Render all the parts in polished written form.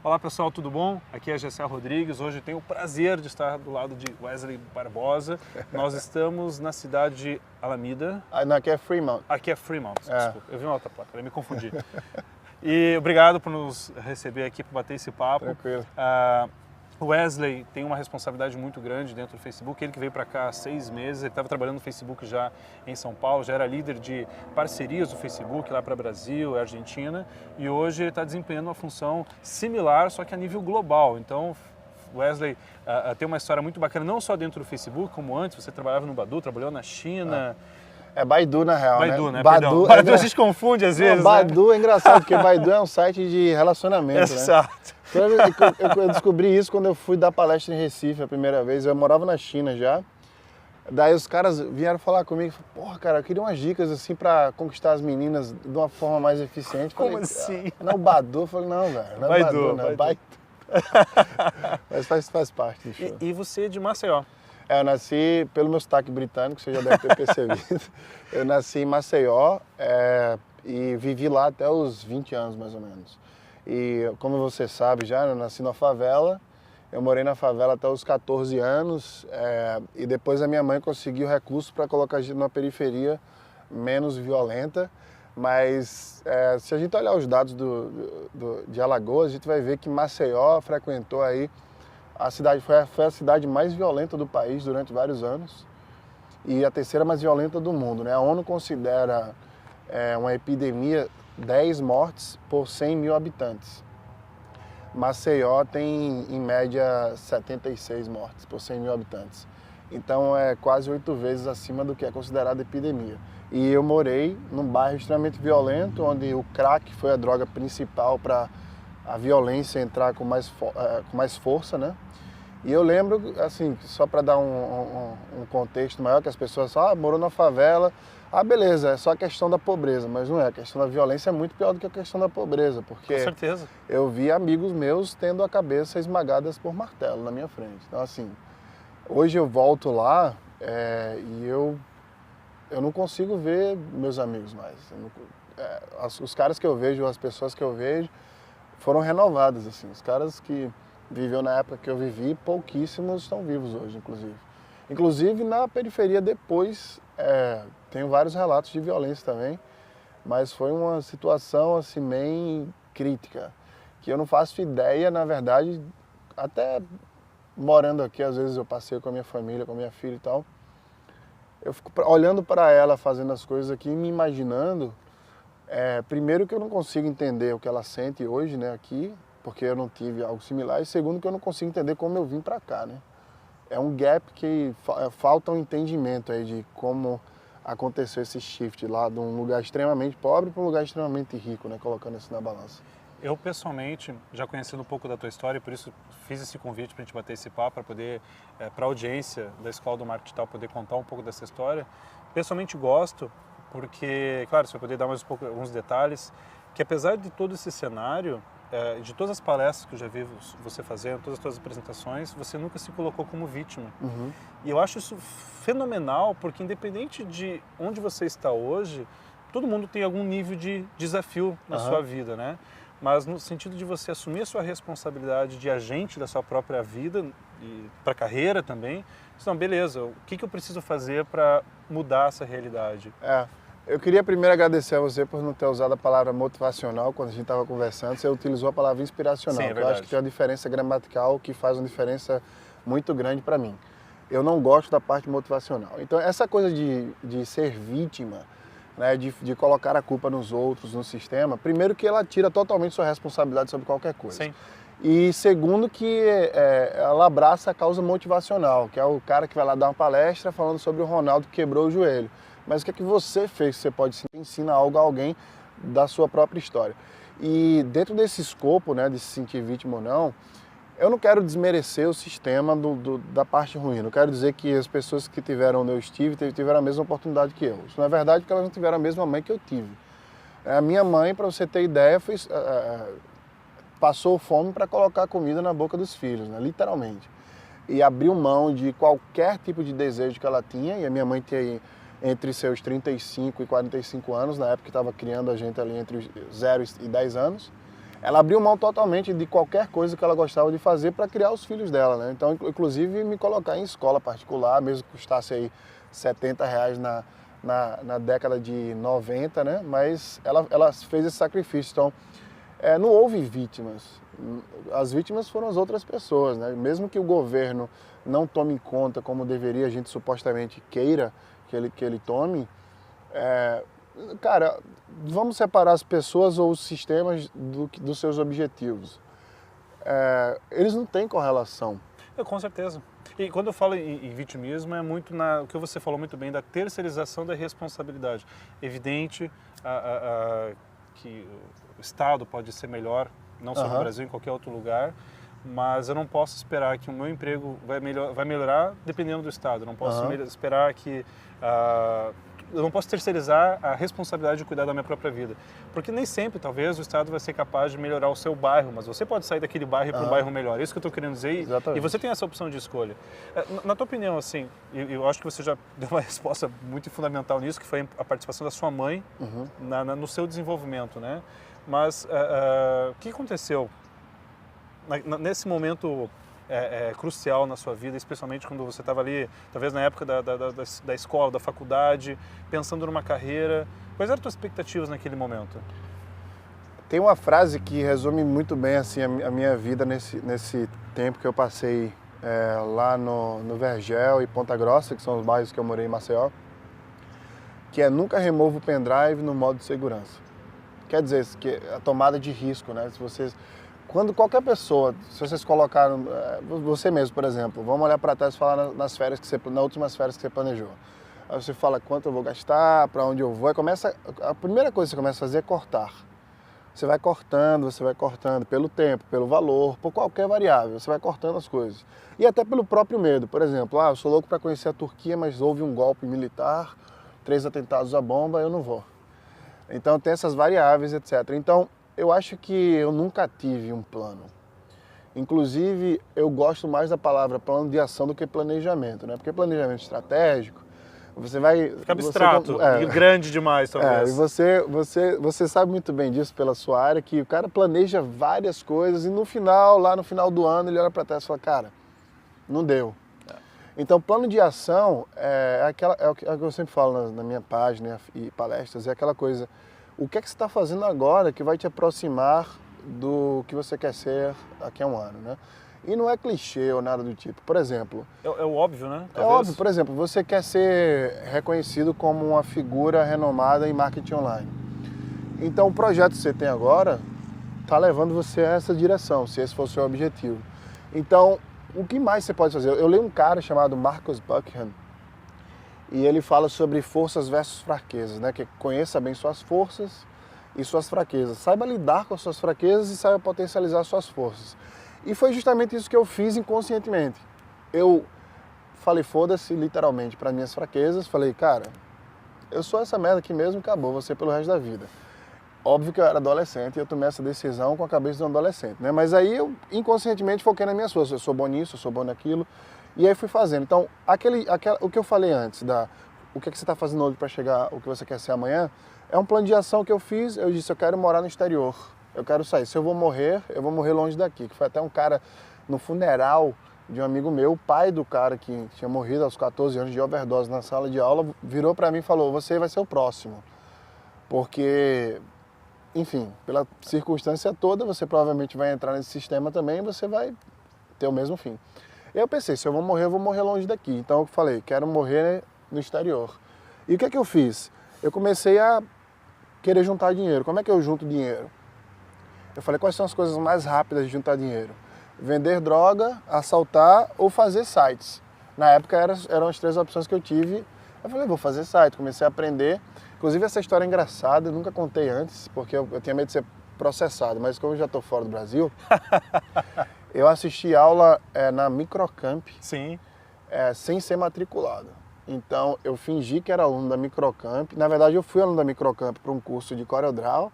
Olá pessoal, tudo bom? Aqui é Gessé Rodrigues. Hoje tenho o prazer de estar do lado de Wesley Barbosa. Nós estamos na cidade de Alameda. Não, aqui é Fremont. Aqui é Fremont, desculpa. Eu vi uma outra placa, eu me confundi. E obrigado por nos receber aqui, por bater esse papo. Tranquilo. O Wesley tem uma responsabilidade muito grande dentro do Facebook. Ele que veio para cá há 6 meses, ele estava trabalhando no Facebook já em São Paulo, já era líder de parcerias do Facebook lá para Brasil e Argentina. E hoje ele está desempenhando uma função similar, só que a nível global. Então, Wesley tem uma história muito bacana, não só dentro do Facebook, como antes, você trabalhava no Baidu, trabalhou na China. É Baidu, na real, Baidu, né? Baidu a gente confunde às vezes, Baidu é engraçado, porque Baidu é um site de relacionamento, Exato. Eu descobri isso quando eu fui dar palestra em Recife a primeira vez. Eu morava na China já. Daí os caras vieram falar comigo, porra, cara, eu queria umas dicas assim pra conquistar as meninas de uma forma mais eficiente. Como falei, assim? Não, Baidu. Eu falei, não, velho, não é Baidu, não, Baidu. Mas faz parte do show. E você é de Maceió? Eu nasci, pelo meu sotaque britânico, você já deve ter percebido. Eu nasci em Maceió e vivi lá até os 20 anos, mais ou menos. E como você sabe já, eu nasci na favela, eu morei na favela até os 14 anos e depois a minha mãe conseguiu recursos para colocar a gente numa periferia menos violenta. Mas se a gente olhar os dados de Alagoas, a gente vai ver que Maceió frequentou aí a cidade, foi a cidade mais violenta do país durante vários anos e a terceira mais violenta do mundo, né? A ONU considera uma epidemia 10 mortes por 100 mil habitantes. Maceió tem, em média, 76 mortes por 100 mil habitantes. Então é quase 8 vezes acima do que é considerado epidemia. E eu morei num bairro extremamente violento, onde o crack foi a droga principal para a violência entrar com mais força, né? E eu lembro, assim, só para dar um contexto maior, que as pessoas falam, morou na favela, beleza, é só a questão da pobreza, mas não é, a questão da violência é muito pior do que a questão da pobreza, porque Com certeza. eu vi amigos meus tendo a cabeça esmagadas por martelo na minha frente. Então, assim, hoje eu volto lá e eu não consigo ver meus amigos mais. Os caras que eu vejo, as pessoas que eu vejo, foram renovadas, assim. Os caras que viveu na época que eu vivi, pouquíssimos estão vivos hoje, inclusive. Inclusive na periferia depois, tenho vários relatos de violência também, mas foi uma situação assim bem crítica, que eu não faço ideia, na verdade, até morando aqui, às vezes eu passeio com a minha família, com a minha filha e tal, eu fico olhando para ela fazendo as coisas aqui, me imaginando, primeiro que eu não consigo entender o que ela sente hoje, né, aqui, porque eu não tive algo similar, e segundo que eu não consigo entender como eu vim para cá, né. É um gap que falta um entendimento aí de como aconteceu esse shift lá de um lugar extremamente pobre para um lugar extremamente rico, né, colocando isso na balança. Eu, pessoalmente, já conhecendo um pouco da tua história, e por isso fiz esse convite para a gente bater esse papo, para poder, para a audiência da Escola do Marketing Digital, poder contar um pouco dessa história. Pessoalmente gosto, porque, claro, você vai poder dar mais alguns detalhes, que apesar de todo esse cenário, de todas as palestras que eu já vi você fazendo, todas as suas apresentações, você nunca se colocou como vítima. Uhum. E eu acho isso fenomenal, porque independente de onde você está hoje, todo mundo tem algum nível de desafio na sua vida, né? Mas no sentido de você assumir a sua responsabilidade de agente da sua própria vida e para a carreira também, então, beleza, o que eu preciso fazer para mudar essa realidade? Eu queria primeiro agradecer a você por não ter usado a palavra motivacional quando a gente estava conversando, você utilizou a palavra inspiracional, Sim, que eu acho que tem uma diferença gramatical que faz uma diferença muito grande para mim. Eu não gosto da parte motivacional. Então, essa coisa de ser vítima, né, de colocar a culpa nos outros, no sistema, primeiro que ela tira totalmente sua responsabilidade sobre qualquer coisa. Sim. E segundo que ela abraça a causa motivacional, que é o cara que vai lá dar uma palestra falando sobre o Ronaldo que quebrou o joelho. Mas o que é que você fez que você pode ensinar algo a alguém da sua própria história? E dentro desse escopo, né, de se sentir vítima ou não, eu não quero desmerecer o sistema da parte ruim. Não quero dizer que as pessoas que tiveram onde eu estive tiveram a mesma oportunidade que eu. Isso não é verdade, porque elas não tiveram a mesma mãe que eu tive. A minha mãe, para você ter ideia, passou fome para colocar comida na boca dos filhos, né, literalmente. E abriu mão de qualquer tipo de desejo que ela tinha. E a minha mãe tinha entre seus 35 e 45 anos, na época que estava criando a gente ali entre 0 e 10 anos. ela abriu mão totalmente de qualquer coisa que ela gostava de fazer para criar os filhos dela, né? Então, inclusive, me colocar em escola particular, mesmo que custasse aí R$ 70 na década de 90, né? Mas ela fez esse sacrifício. Então, não houve vítimas. As vítimas foram as outras pessoas, né? Mesmo que o governo não tome em conta como deveria, a gente supostamente queira que ele tome, cara, vamos separar as pessoas ou os sistemas dos seus objetivos. Eles não têm correlação. Com certeza. E quando eu falo em vitimismo, é muito o que você falou muito bem, da terceirização da responsabilidade. Evidente que o Estado pode ser melhor, não só no Brasil, em qualquer outro lugar, mas eu não posso esperar que o meu emprego vai melhorar dependendo do Estado. Eu não posso esperar que... eu não posso terceirizar a responsabilidade de cuidar da minha própria vida. Porque nem sempre, talvez, o Estado vai ser capaz de melhorar o seu bairro, mas você pode sair daquele bairro para um bairro melhor. É isso que eu estou querendo dizer. E você tem essa opção de escolha. Na tua opinião, assim, eu acho que você já deu uma resposta muito fundamental nisso, que foi a participação da sua mãe no seu desenvolvimento, né? Mas o que aconteceu nesse momento crucial na sua vida, especialmente quando você estava ali, talvez na época da escola, da faculdade, pensando numa carreira? Quais eram as tuas expectativas naquele momento? Tem uma frase que resume muito bem assim, a minha vida nesse tempo que eu passei lá no Vergel e Ponta Grossa, que são os bairros que eu morei em Maceió, que é: nunca remova o pendrive no modo de segurança. Quer dizer, que a tomada de risco, né? Quando qualquer pessoa, se vocês colocaram, você mesmo, por exemplo, vamos olhar para trás e falar nas últimas férias que você planejou. Aí você fala quanto eu vou gastar, para onde eu vou, a primeira coisa que você começa a fazer é cortar. Você vai cortando pelo tempo, pelo valor, por qualquer variável, você vai cortando as coisas. E até pelo próprio medo. Por exemplo, eu sou louco para conhecer a Turquia, mas houve um golpe militar, 3 atentados à bomba, eu não vou. Então tem essas variáveis, etc. Então, eu acho que eu nunca tive um plano. Inclusive, eu gosto mais da palavra plano de ação do que planejamento, né? Porque planejamento estratégico, você vai... Fica abstrato, grande demais, talvez. E você sabe muito bem disso pela sua área, que o cara planeja várias coisas e lá no final do ano, ele olha para trás e fala, cara, não deu. Então, plano de ação é o que eu sempre falo na minha página e palestras, é aquela coisa: o que é que você está fazendo agora que vai te aproximar do que você quer ser daqui a um ano, né? E não é clichê ou nada do tipo. Por exemplo... É o óbvio, né? Talvez. É óbvio. Por exemplo, você quer ser reconhecido como uma figura renomada em marketing online. Então, o projeto que você tem agora está levando você a essa direção, se esse for o seu objetivo. Então, o que mais você pode fazer? Eu leio um cara chamado Marcus Buckingham, e ele fala sobre forças versus fraquezas, né? Que conheça bem suas forças e suas fraquezas. Saiba lidar com as suas fraquezas e saiba potencializar suas forças. E foi justamente isso que eu fiz inconscientemente. Eu falei foda-se literalmente para minhas fraquezas. Falei, cara, eu sou essa merda aqui mesmo, acabou, vou ser pelo resto da vida. Óbvio que eu era adolescente e eu tomei essa decisão com a cabeça de um adolescente, né? Mas aí eu inconscientemente foquei nas minhas forças. Eu sou bom nisso, eu sou bom naquilo. E aí fui fazendo. Então, o que eu falei antes, o que você está fazendo hoje para chegar ao que você quer ser amanhã, é um plano de ação que eu fiz. Eu disse, eu quero morar no exterior, eu quero sair. Se eu vou morrer longe daqui. Que foi até um cara no funeral de um amigo meu, o pai do cara que tinha morrido aos 14 anos de overdose na sala de aula, virou para mim e falou, você vai ser o próximo. Porque, enfim, pela circunstância toda, você provavelmente vai entrar nesse sistema também e você vai ter o mesmo fim. E aí eu pensei, se eu vou morrer longe daqui. Então eu falei, quero morrer no exterior. E o que é que eu fiz? Eu comecei a querer juntar dinheiro. Como é que eu junto dinheiro? Eu falei, quais são as coisas mais rápidas de juntar dinheiro? Vender droga, assaltar ou fazer sites. Na época eram as 3 opções que eu tive. Eu falei, vou fazer site. Comecei a aprender. Inclusive essa história é engraçada, eu nunca contei antes, porque eu tinha medo de ser processado. Mas como eu já estou fora do Brasil... Eu assisti aula na Microcamp, sim, sem ser matriculado. Então, eu fingi que era aluno da Microcamp. Na verdade, eu fui aluno da Microcamp para um curso de CorelDRAW.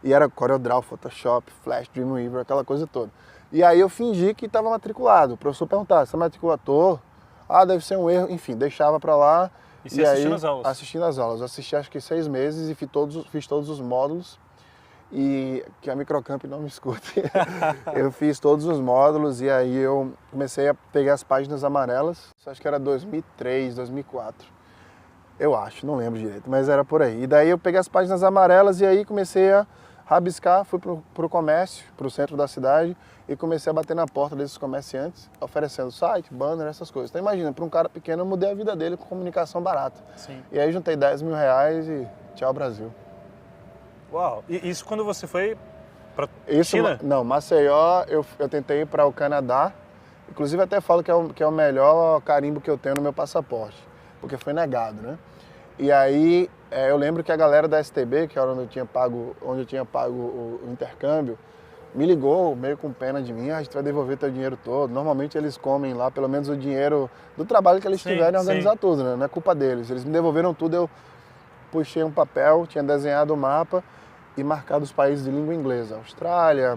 E era CorelDRAW, Photoshop, Flash, Dreamweaver, aquela coisa toda. E aí eu fingi que estava matriculado. O professor perguntava, você é matriculador? Deve ser um erro. Enfim, deixava para lá. E você assistindo as aulas? Assistindo as aulas. Assisti acho que 6 meses e fiz todos os módulos. e que a Microcamp não me escute. Eu fiz todos os módulos e aí eu comecei a pegar as páginas amarelas, acho que era 2003, 2004. Eu acho, não lembro direito, mas era por aí. E daí eu peguei as páginas amarelas e aí comecei a rabiscar, fui pro comércio, pro centro da cidade e comecei a bater na porta desses comerciantes, oferecendo site, banner, essas coisas. Então imagina, para um cara pequeno eu mudei a vida dele com comunicação barata. Sim. E aí juntei 10 mil reais e tchau Brasil. Uau! E isso quando você foi para Isso, China? não, Maceió eu tentei ir para o Canadá, inclusive até falo que é o melhor carimbo que eu tenho no meu passaporte, porque foi negado, né? E aí eu lembro que a galera da STB, que era onde eu tinha pago o intercâmbio, me ligou meio com pena de mim, a gente vai devolver teu dinheiro todo. Normalmente eles comem lá pelo menos o dinheiro do trabalho que eles tiverem a organizar tudo, né? Não é culpa deles. Eles me devolveram tudo, eu puxei um papel, tinha desenhado o mapa e marcado os países de língua inglesa. Austrália,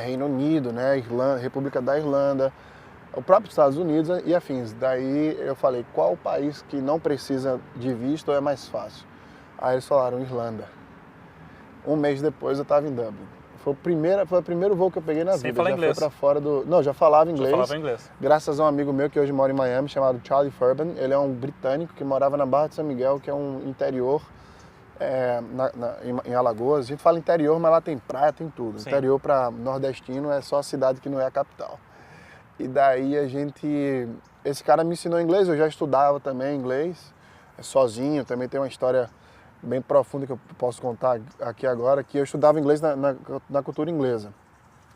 Reino Unido, né? Irlanda, República da Irlanda, o próprio Estados Unidos e afins. Daí eu falei, qual país que não precisa de visto ou é mais fácil? Aí eles falaram, Irlanda. Um mês depois eu estava em Dublin. Foi o primeiro voo que eu peguei na vida. Falar inglês. Foi para fora do... Não, já falava inglês. Já falava inglês. Graças a um amigo meu que hoje mora em Miami, chamado Charlie Furban. Ele é um britânico que morava na Barra de São Miguel, que é um interior em Alagoas. A gente fala interior, mas lá tem praia, tem tudo. Sim. Interior para nordestino é só a cidade que não é a capital. E daí esse cara me ensinou inglês, eu já estudava também inglês, sozinho, também tem uma história bem profunda que eu posso contar aqui agora, que eu estudava inglês na cultura inglesa.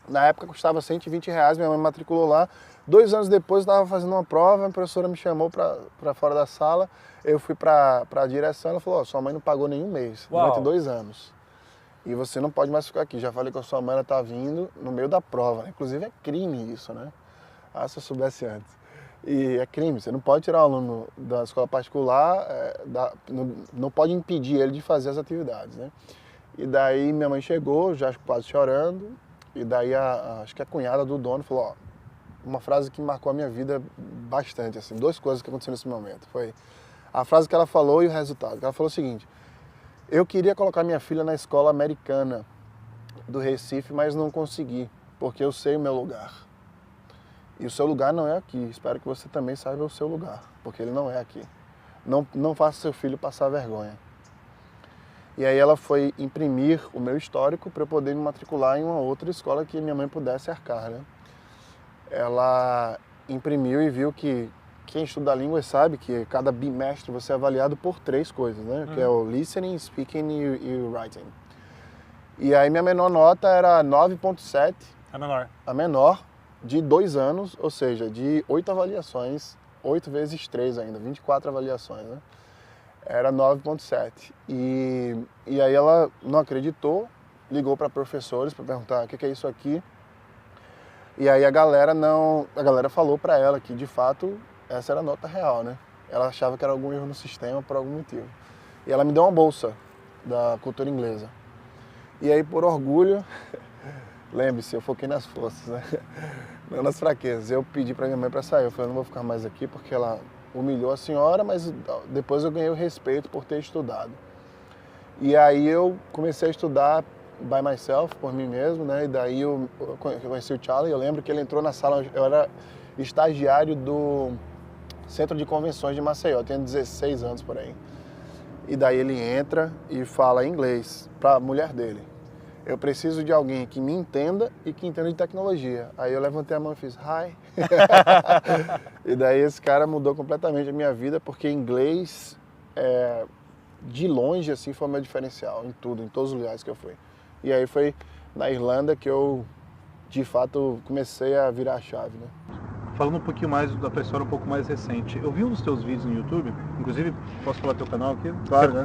Na época custava R$120, minha mãe me matriculou lá. 2 anos depois eu estava fazendo uma prova, a professora me chamou para fora da sala, eu fui para a direção, ela falou, sua mãe não pagou nenhum mês, durante 2 anos. E você não pode mais ficar aqui, já falei com a sua mãe, ela está vindo no meio da prova, né? Inclusive é crime isso, né? Ah, se eu soubesse antes. E é crime, você não pode tirar o aluno da escola particular, não pode impedir ele de fazer as atividades, né? E daí minha mãe chegou, já quase chorando, e daí acho que a cunhada do dono falou, ó, uma frase que marcou a minha vida bastante, assim, 2 coisas que aconteceram nesse momento. Foi a frase que ela falou e o resultado. Ela falou o seguinte, eu queria colocar minha filha na escola americana do Recife, mas não consegui, porque eu sei o meu lugar. E o seu lugar não é aqui. Espero que você também saiba o seu lugar, porque ele não é aqui. Não faça seu filho passar vergonha. E aí ela foi imprimir o meu histórico para eu poder me matricular em uma outra escola que minha mãe pudesse arcar, né? Ela imprimiu e viu que quem estuda línguas sabe que cada bimestre você é avaliado por 3 coisas, né? Que é o listening, speaking e o writing. E aí minha menor nota era 9.7. A menor. A menor. De 2 anos, ou seja, de 8 avaliações, 8 vezes 3 ainda, 24 avaliações, né? Era 9.7. E aí ela não acreditou, ligou para professores para perguntar o que é isso aqui. E aí a galera falou para ela que de fato essa era a nota real, né? Ela achava que era algum erro no sistema por algum motivo. E ela me deu uma bolsa da cultura inglesa. E aí por orgulho... Lembre-se, eu foquei nas forças, né? Não nas fraquezas. Eu pedi para minha mãe para sair. Eu falei, não vou ficar mais aqui porque ela humilhou a senhora, mas depois eu ganhei o respeito por ter estudado. E aí eu comecei a estudar by myself, por mim mesmo, né? E daí eu conheci o Charlie. Eu lembro que ele entrou na sala, eu era estagiário do Centro de Convenções de Maceió, eu tinha 16 anos por aí. E daí ele entra e fala inglês para a mulher dele. Eu preciso de alguém que me entenda e que entenda de tecnologia. Aí eu levantei a mão e fiz, hi. E daí esse cara mudou completamente a minha vida, porque inglês, de longe, assim, foi o meu diferencial em tudo, em todos os lugares que eu fui. E aí foi na Irlanda que eu, de fato, comecei a virar a chave, né? Falando um pouquinho mais da tua história, um pouco mais recente. Eu vi um dos teus vídeos no YouTube, inclusive, posso falar teu canal aqui? Claro, né?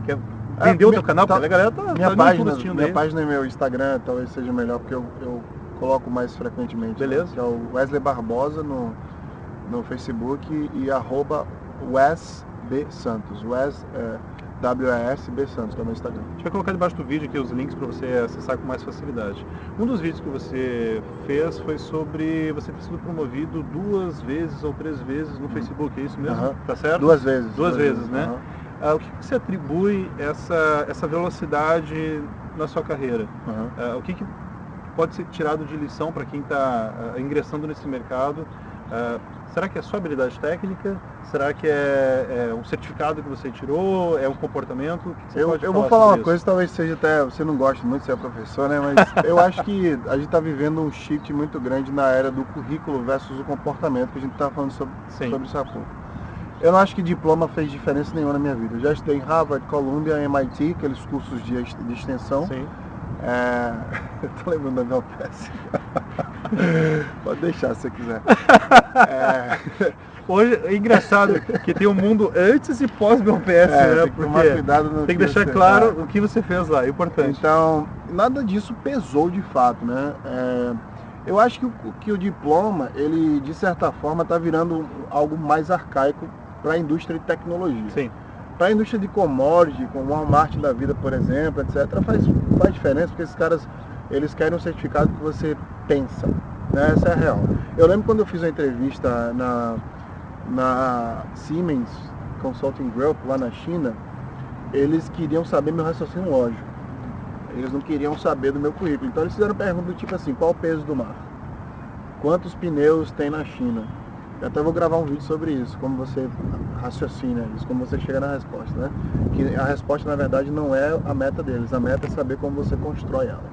Quer vender o teu canal? Porque a galera tá minha página e meu Instagram talvez seja melhor, porque eu coloco mais frequentemente. Beleza. Né? Que é o Wesley Barbosa no Facebook e @WesBSantos. W-E-S-B Santos, que é o meu Instagram. A gente vai colocar debaixo do vídeo aqui os links para você acessar com mais facilidade. Um dos vídeos que você fez foi sobre você ter sido promovido 2 vezes ou 3 vezes no Facebook, é isso mesmo? Tá certo? 2 vezes. 2 vezes, né? O que você atribui essa velocidade na sua carreira, o que pode ser tirado de lição para quem está ingressando nesse mercado? Será que é só habilidade técnica? Será que é um certificado que você tirou? É um comportamento? O que você pode eu vou falar uma coisa, talvez seja até, você não goste muito de ser professor, né? Mas eu acho que a gente está vivendo um shift muito grande na era do currículo versus o comportamento, que a gente está falando sobre isso há pouco. Eu não acho que diploma fez diferença nenhuma na minha vida. Eu já estudei em Harvard, Columbia, MIT, aqueles cursos de extensão. Sim. Eu tô lembrando da minha peça. Pode deixar se você quiser. Hoje é engraçado que tem um mundo antes e pós-BOPS, né? Tem que tomar cuidado no tem que deixar claro o que você fez lá, é importante. Então, nada disso pesou de fato, né? Eu acho que o diploma, ele de certa forma está virando algo mais arcaico para a indústria de tecnologia. Sim. Para a indústria de commodity, como o Walmart da vida, por exemplo, etc., faz diferença, porque esses caras, eles querem um certificado que você pensa, né? Essa é a real. Eu lembro quando eu fiz uma entrevista na Siemens Consulting Group, lá na China, eles queriam saber meu raciocínio lógico. Eles não queriam saber do meu currículo. Então eles fizeram pergunta do tipo assim, qual o peso do mar? Quantos pneus tem na China? Eu até vou gravar um vídeo sobre isso, como você raciocina isso, como você chega na resposta, né? Que a resposta, na verdade, não é a meta deles, a meta é saber como você constrói ela.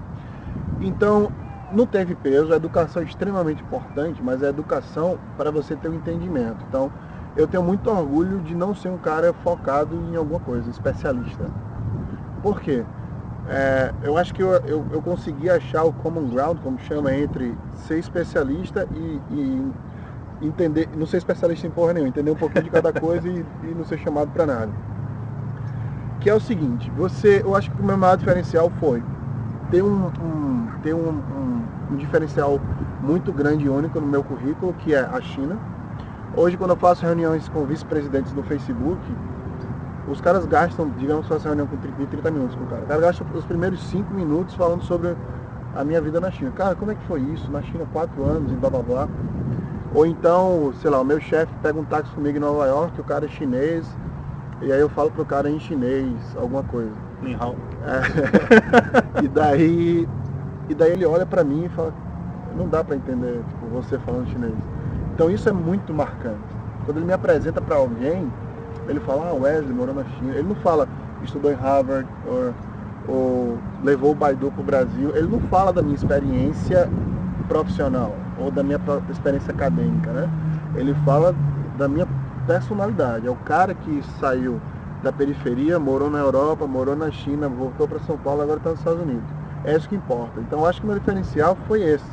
Então, não teve peso, a educação é extremamente importante, mas a educação para você ter um entendimento. Então, eu tenho muito orgulho de não ser um cara focado em alguma coisa, especialista. Por quê? Eu acho que eu consegui achar o common ground, como chama, entre ser especialista e entender, não ser especialista em porra nenhuma, entender um pouquinho de cada coisa e não ser chamado para nada. Que é o seguinte, eu acho que o meu maior diferencial foi ter um diferencial muito grande e único no meu currículo, que é a China. Hoje, quando eu faço reuniões com vice-presidentes do Facebook, os caras gastam, digamos que faço reunião de 30 minutos com o cara. O cara gasta os primeiros 5 minutos falando sobre a minha vida na China. Cara, como é que foi isso? Na China, 4 anos e blá blá blá. Ou então, sei lá, o meu chefe pega um táxi comigo em Nova York, o cara é chinês, e aí eu falo pro cara em chinês alguma coisa. Ni hao. E daí ele olha pra mim e fala, não dá pra entender, tipo, você falando chinês. Então isso é muito marcante. Quando ele me apresenta pra alguém, ele fala, Wesley morou na China. Ele não fala, estudou em Harvard, ou levou o Baidu pro Brasil. Ele não fala da minha experiência profissional ou da minha experiência acadêmica, né? Ele fala da minha personalidade. É o cara que saiu da periferia, morou na Europa, morou na China, voltou para São Paulo, agora está nos Estados Unidos. É isso que importa. Então, eu acho que o meu diferencial foi esse.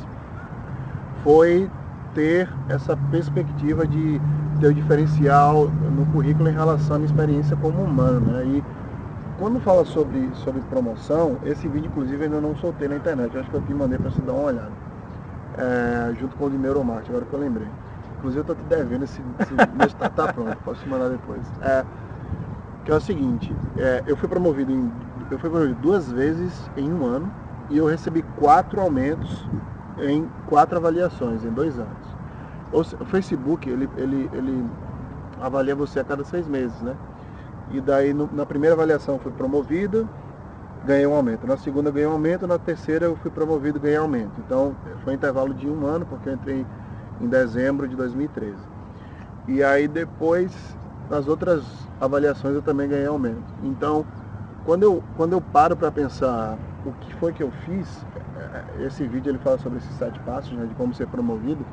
Foi ter essa perspectiva de ter o diferencial no currículo em relação à minha experiência como humano, né? E quando fala sobre promoção, esse vídeo, inclusive, ainda não soltei na internet. Eu acho que eu te mandei para você dar uma olhada. Junto com o de Neuromarketing, agora que eu lembrei. Inclusive eu estou te devendo esse mas tá pronto, posso te mandar depois. Que é o seguinte, eu fui promovido 2 vezes em 1 ano e eu recebi 4 aumentos em 4 avaliações, em 2 anos. O Facebook, ele avalia você a cada 6 meses, né? E daí na primeira avaliação eu fui promovido, ganhei um aumento. Na segunda eu ganhei um aumento, na terceira eu fui promovido e ganhei aumento. Então foi um intervalo de 1 ano, porque eu entrei em dezembro de 2013. E aí depois, nas outras avaliações eu também ganhei aumento. Então, quando eu paro para pensar o que foi que eu fiz, esse vídeo ele fala sobre esses 7 passos, né, de como ser promovido,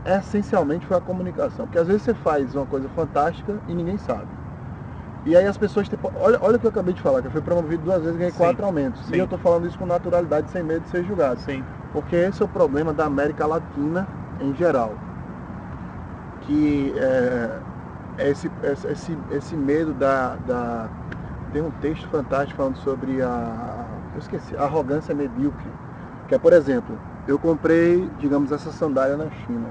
essencialmente foi a comunicação. Porque às vezes você faz uma coisa fantástica e ninguém sabe. E aí as pessoas, tipo, olha o que eu acabei de falar, que eu fui promovido 2 vezes e ganhei 4 aumentos. Sim. E eu estou falando isso com naturalidade, sem medo de ser julgado. Sim. Porque esse é o problema da América Latina em geral. Que esse medo Tem um texto fantástico falando sobre a arrogância medíocre. Que é, por exemplo, eu comprei, digamos, essa sandália na China.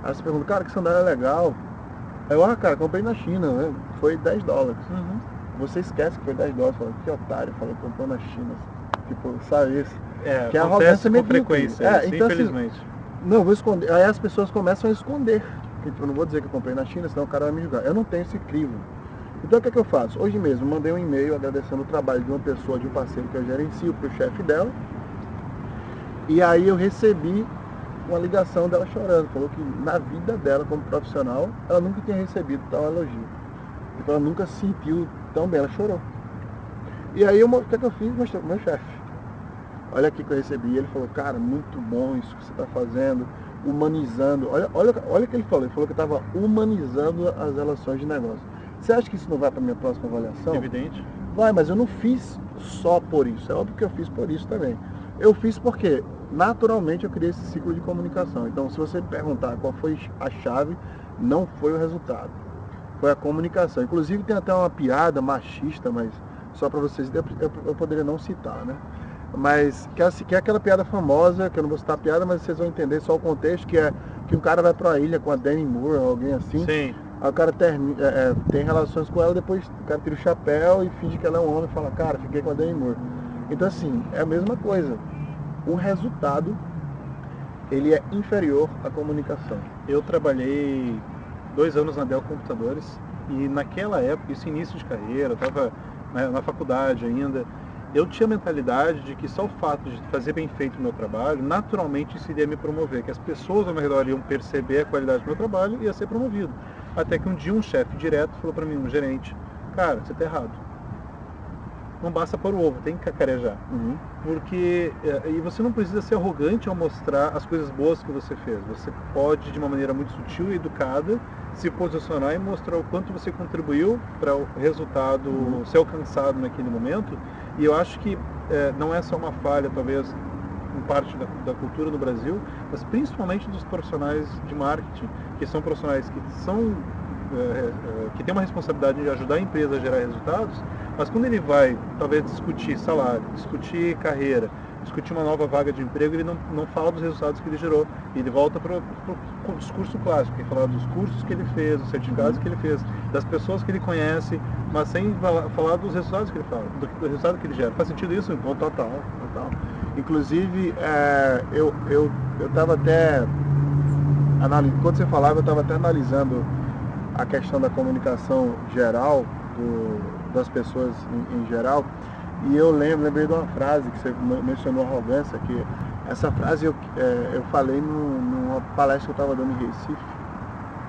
Aí você pergunta, cara, que sandália legal. Aí eu, cara, comprei na China, né? Foi $10. Uhum. Você esquece que foi $10, fala, que otário, falou, comprou na China. Tipo, sabe isso? Que é arrogância com frequência, então, infelizmente. Assim, não, vou esconder. Aí as pessoas começam a esconder. Tipo, eu não vou dizer que eu comprei na China, senão o cara vai me julgar. Eu não tenho esse crivo. Então o que é que eu faço? Hoje mesmo mandei um e-mail agradecendo o trabalho de uma pessoa, de um parceiro que eu gerencio para o chefe dela. E aí eu recebi uma ligação dela chorando. Falou que na vida dela como profissional, ela nunca tinha recebido tal elogio. Tipo, ela nunca se sentiu tão bem, ela chorou. E aí o que é que eu fiz? Mostrei pro meu chefe. Olha aqui que eu recebi. Ele falou, cara, muito bom isso que você está fazendo, humanizando. Olha o que ele falou. Ele falou que eu estava humanizando as relações de negócio. Você acha que isso não vai para a minha próxima avaliação? Evidente. Vai, mas eu não fiz só por isso. É óbvio que eu fiz por isso também. Eu fiz porque, naturalmente, eu criei esse ciclo de comunicação. Então, se você me perguntar qual foi a chave, não foi o resultado. Foi a comunicação. Inclusive, tem até uma piada machista, mas só para vocês, eu poderia não citar, né? Mas que é aquela piada famosa, que eu não vou citar a piada, mas vocês vão entender só o contexto, que é que um cara vai para uma ilha com a Demi Moore, ou alguém assim. Sim. Aí o cara tem relações com ela, depois o cara tira o chapéu e finge que ela é um homem e fala, cara, fiquei com a Demi Moore. Então assim, é a mesma coisa. O resultado, ele é inferior à comunicação. Eu trabalhei 2 anos na Dell Computadores e naquela época, isso início de carreira, eu estava na faculdade ainda, eu tinha a mentalidade de que só o fato de fazer bem feito o meu trabalho, naturalmente isso iria me promover, que as pessoas ao meu redor iam perceber a qualidade do meu trabalho e ia ser promovido. Até que um dia um chefe direto falou para mim, um gerente, cara, você está errado. Não basta pôr o ovo, tem que cacarejar. Uhum. Porque, e você não precisa ser arrogante ao mostrar as coisas boas que você fez. Você pode, de uma maneira muito sutil e educada, se posicionar e mostrar o quanto você contribuiu para o resultado ser alcançado naquele momento. E eu acho que não é só uma falha, talvez, em parte da cultura no Brasil, mas principalmente dos profissionais de marketing, que são profissionais que são que tem uma responsabilidade de ajudar a empresa a gerar resultados, mas quando ele vai, talvez, discutir salário, discutir carreira, discutir uma nova vaga de emprego, ele não fala dos resultados que ele gerou. Ele volta para o discurso clássico, ele fala dos cursos que ele fez, dos certificados que ele fez, das pessoas que ele conhece, mas sem falar dos resultados que ele fala, do resultado que ele gera. Faz sentido isso? Bom, total. Inclusive, eu estava até, enquanto você falava, eu estava até analisando a questão da comunicação geral, das pessoas em geral, e eu lembrei de uma frase que você mencionou, arrogância, que essa frase eu falei numa palestra que eu estava dando em Recife,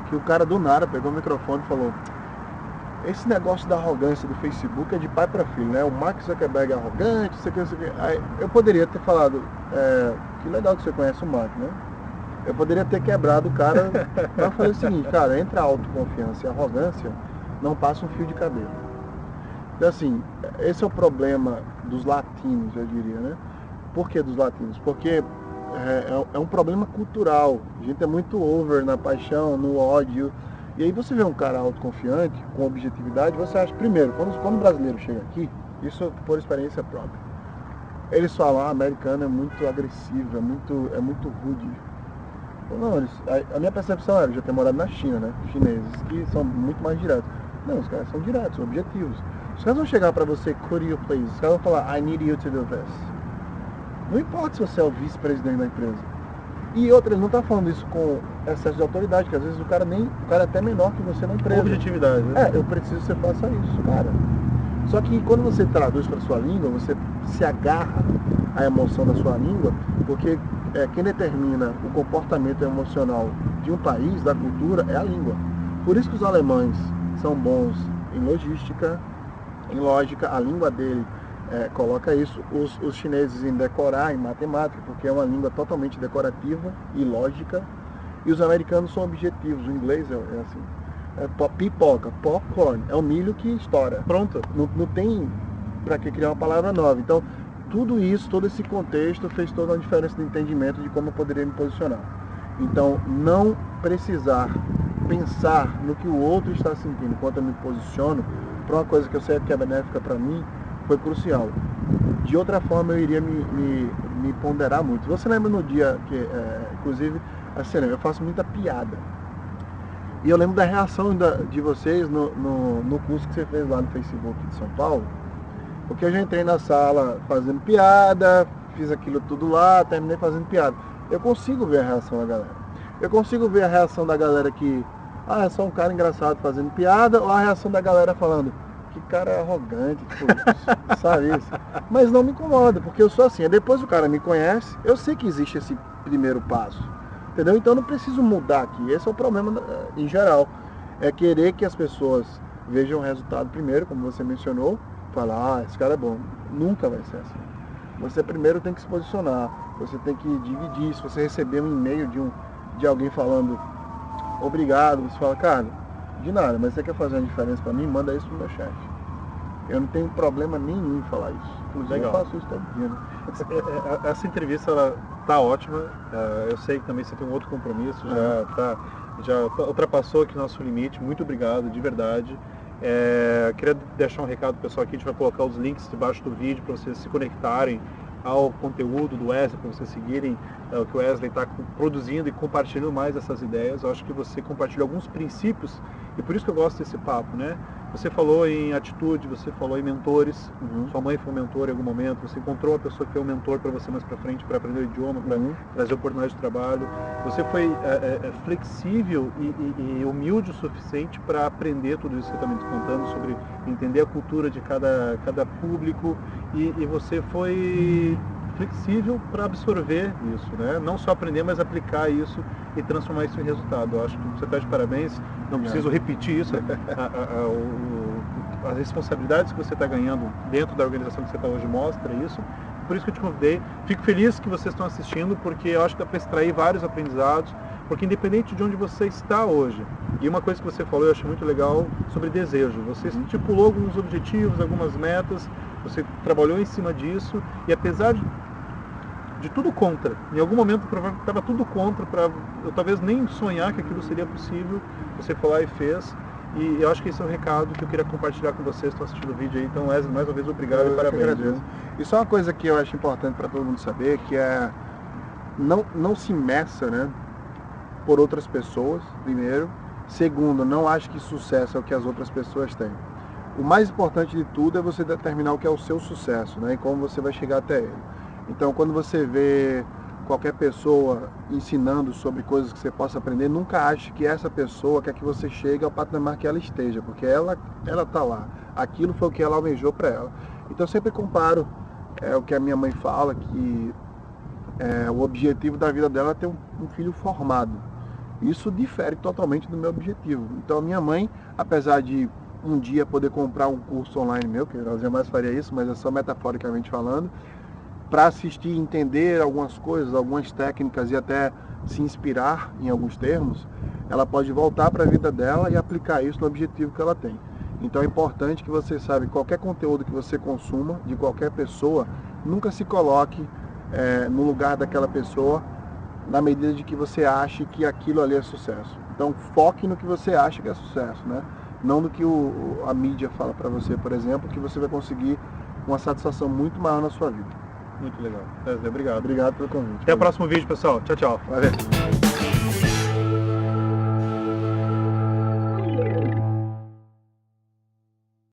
que o cara do nada pegou o microfone e falou, esse negócio da arrogância do Facebook é de pai para filho, né? O Mark Zuckerberg é arrogante, isso aqui. Aí eu poderia ter falado, que legal que você conhece o Mark, né? Eu poderia ter quebrado o cara, mas eu falei o seguinte, cara, entre a autoconfiança e a arrogância, não passa um fio de cabelo. Então assim, esse é o problema dos latinos, eu diria, né? Por que dos latinos? Porque é um problema cultural. A gente é muito over na paixão, no ódio. E aí você vê um cara autoconfiante, com objetividade, você acha, primeiro, quando o brasileiro chega aqui, isso por experiência própria, eles falam, a americano é muito agressivo, é muito rude. Não, a minha percepção era, eu já ter morado na China, né? Chineses, que são muito mais diretos. Não, os caras são diretos, são objetivos. Os caras vão chegar pra você, could you please? Os caras vão falar, I need you to do this. Não importa se você é o vice-presidente da empresa. E outra, ele não está falando isso com excesso de autoridade, que às vezes o cara é até menor que você na empresa. Objetividade, né? Eu preciso que você faça isso, cara. Só que quando você traduz para sua língua, você se agarra à emoção da sua língua, porque quem determina o comportamento emocional de um país, da cultura, é a língua. Por isso que os alemães são bons em logística, em lógica, a língua dele coloca isso, os chineses em decorar, em matemática, porque é uma língua totalmente decorativa e lógica, e os americanos são objetivos, o inglês é assim, pipoca, popcorn, é o milho que estoura. Pronto. Não tem para que criar uma palavra nova. Então, tudo isso, todo esse contexto fez toda uma diferença de entendimento de como eu poderia me posicionar. Então, não precisar pensar no que o outro está sentindo enquanto eu me posiciono, para uma coisa que eu sei que é benéfica para mim, foi crucial. De outra forma, eu iria me ponderar muito. Você lembra no dia que, inclusive, assim, eu faço muita piada. E eu lembro da reação de vocês no curso que você fez lá no Facebook de São Paulo, porque eu já entrei na sala fazendo piada, fiz aquilo tudo lá, terminei fazendo piada. Eu consigo ver a reação da galera. Eu consigo ver a reação da galera que Ah, é só um cara engraçado fazendo piada, ou a reação da galera falando, que cara arrogante, tipo, sabe isso? Mas não me incomoda, porque eu sou assim, depois o cara me conhece, eu sei que existe esse primeiro passo, entendeu? Então eu não preciso mudar aqui, esse é o problema em geral, é querer que as pessoas vejam o resultado primeiro, como você mencionou, falar, esse cara é bom, nunca vai ser assim. Você primeiro tem que se posicionar, você tem que dividir, se você receber um e-mail de alguém falando obrigado, você fala, cara, de nada, mas você quer fazer uma diferença para mim, manda isso pro meu chefe. Eu não tenho problema nenhum em falar isso. Inclusive Legal. eu faço isso todo dia, né? Essa entrevista ela tá ótima. Eu sei que também você tem um outro compromisso, já ultrapassou aqui nosso limite. Muito obrigado, de verdade. Queria deixar um recado pro pessoal aqui, a gente vai colocar os links debaixo do vídeo para vocês se conectarem ao conteúdo do Wesley, para vocês seguirem o que o Wesley está produzindo e compartilhando mais essas ideias. Eu acho que você compartilha alguns princípios e por isso que eu gosto desse papo, né? Você falou em atitude, você falou em mentores, sua mãe foi um mentor em algum momento, você encontrou uma pessoa que foi um mentor para você mais para frente, para aprender o idioma, para trazer oportunidade de trabalho. Você foi flexível e humilde o suficiente para aprender tudo isso que você está me contando, sobre entender a cultura de cada público e você foi flexível para absorver isso, né? Não só aprender, mas aplicar isso e transformar isso em resultado. Eu acho que você está de parabéns, não preciso repetir isso, as responsabilidades que você está ganhando dentro da organização que você está hoje mostra isso. Por isso que eu te convidei. Fico feliz que vocês estão assistindo, porque eu acho que dá para extrair vários aprendizados, porque independente de onde você está hoje, e uma coisa que você falou eu achei muito legal sobre desejo, você estipulou alguns objetivos, algumas metas, você trabalhou em cima disso, e apesar de tudo contra, em algum momento provavelmente estava tudo contra, para eu talvez nem sonhar que aquilo seria possível, você foi lá e fez, e eu acho que esse é o recado que eu queria compartilhar com vocês que estão assistindo o vídeo aí. Então, Wesley, mais uma vez, obrigado e parabéns. Isso é uma coisa que eu acho importante para todo mundo saber, que é não se meça, né, por outras pessoas, primeiro. Segundo, não acho que sucesso é o que as outras pessoas têm. O mais importante de tudo é você determinar o que é o seu sucesso, né, e como você vai chegar até ele. Então, quando você vê qualquer pessoa ensinando sobre coisas que você possa aprender, nunca ache que essa pessoa quer que você chegue ao patamar que ela esteja, porque ela está lá. Aquilo foi o que ela almejou para ela. Então, eu sempre comparo o que a minha mãe fala, que o objetivo da vida dela é ter um filho formado. Isso difere totalmente do meu objetivo. Então, a minha mãe, apesar de um dia poder comprar um curso online meu, que ela jamais faria isso, mas é só metaforicamente falando, para assistir e entender algumas coisas, algumas técnicas e até se inspirar em alguns termos, ela pode voltar para a vida dela e aplicar isso no objetivo que ela tem. Então é importante que você saiba, qualquer conteúdo que você consuma, de qualquer pessoa, nunca se coloque no lugar daquela pessoa, na medida de que você ache que aquilo ali é sucesso. Então foque no que você acha que é sucesso, né? Não no que a mídia fala para você, por exemplo, que você vai conseguir uma satisfação muito maior na sua vida. Muito legal. Obrigado. Obrigado pelo convite. Até o próximo vídeo, pessoal. Tchau, tchau. Valeu.